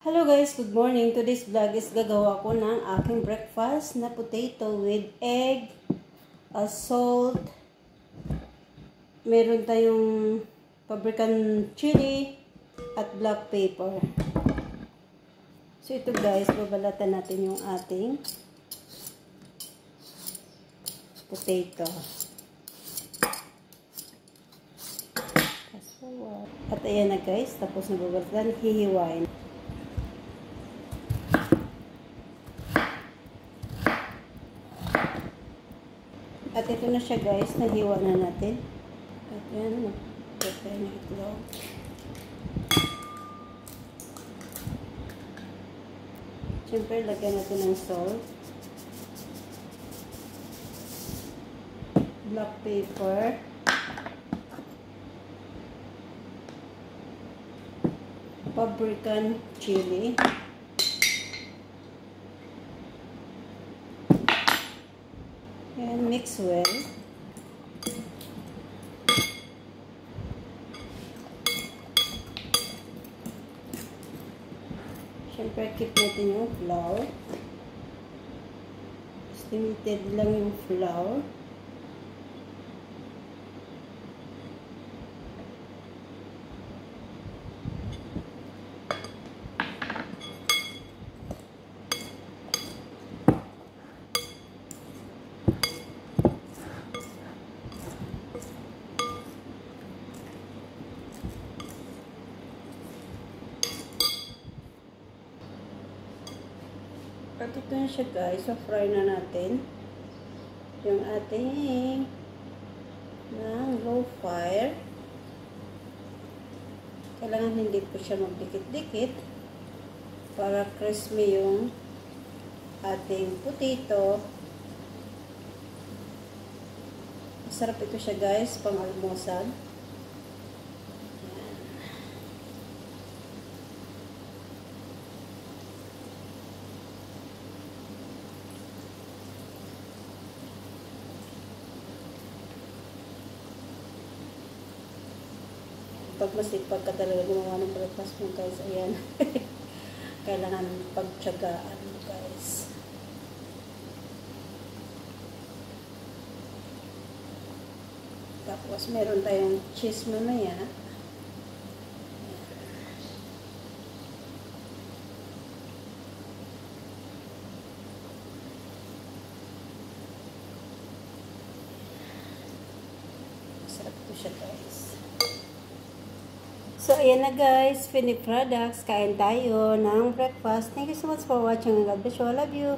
Hello guys, good morning. Today's vlog is gagawa ko ng aking breakfast na potato with egg, salt, meron tayong pabrikan chili, at black pepper. So ito guys, babalatan natin yung ating potato. At ayan na guys, tapos na babalatan, hihiwain. At ito na siya guys, nahiwa na natin. At yan, mag-prepare ng itlog. Siyempre, lagyan natin ng salt. Black pepper. Pabrikan chili. And mix well. Siyempre, keep natin yung flour. Limited lang yung flour. At ito na siya guys, so fry na natin yung ating ng low fire. Kailangan hindi po siya magdikit-dikit para crispy yung ating potato. Masarap ito siya guys, pang almusal. Pag masipag ka talaga gumawa ng breakfast mo guys, ayan. Kailangan pagtyagaan guys. Tapos meron tayong cheese mamaya. Masarap ito siya guys. So, ayan na guys, finished products. Kain tayo ng breakfast. Thank you so much for watching. God bless you. I love you.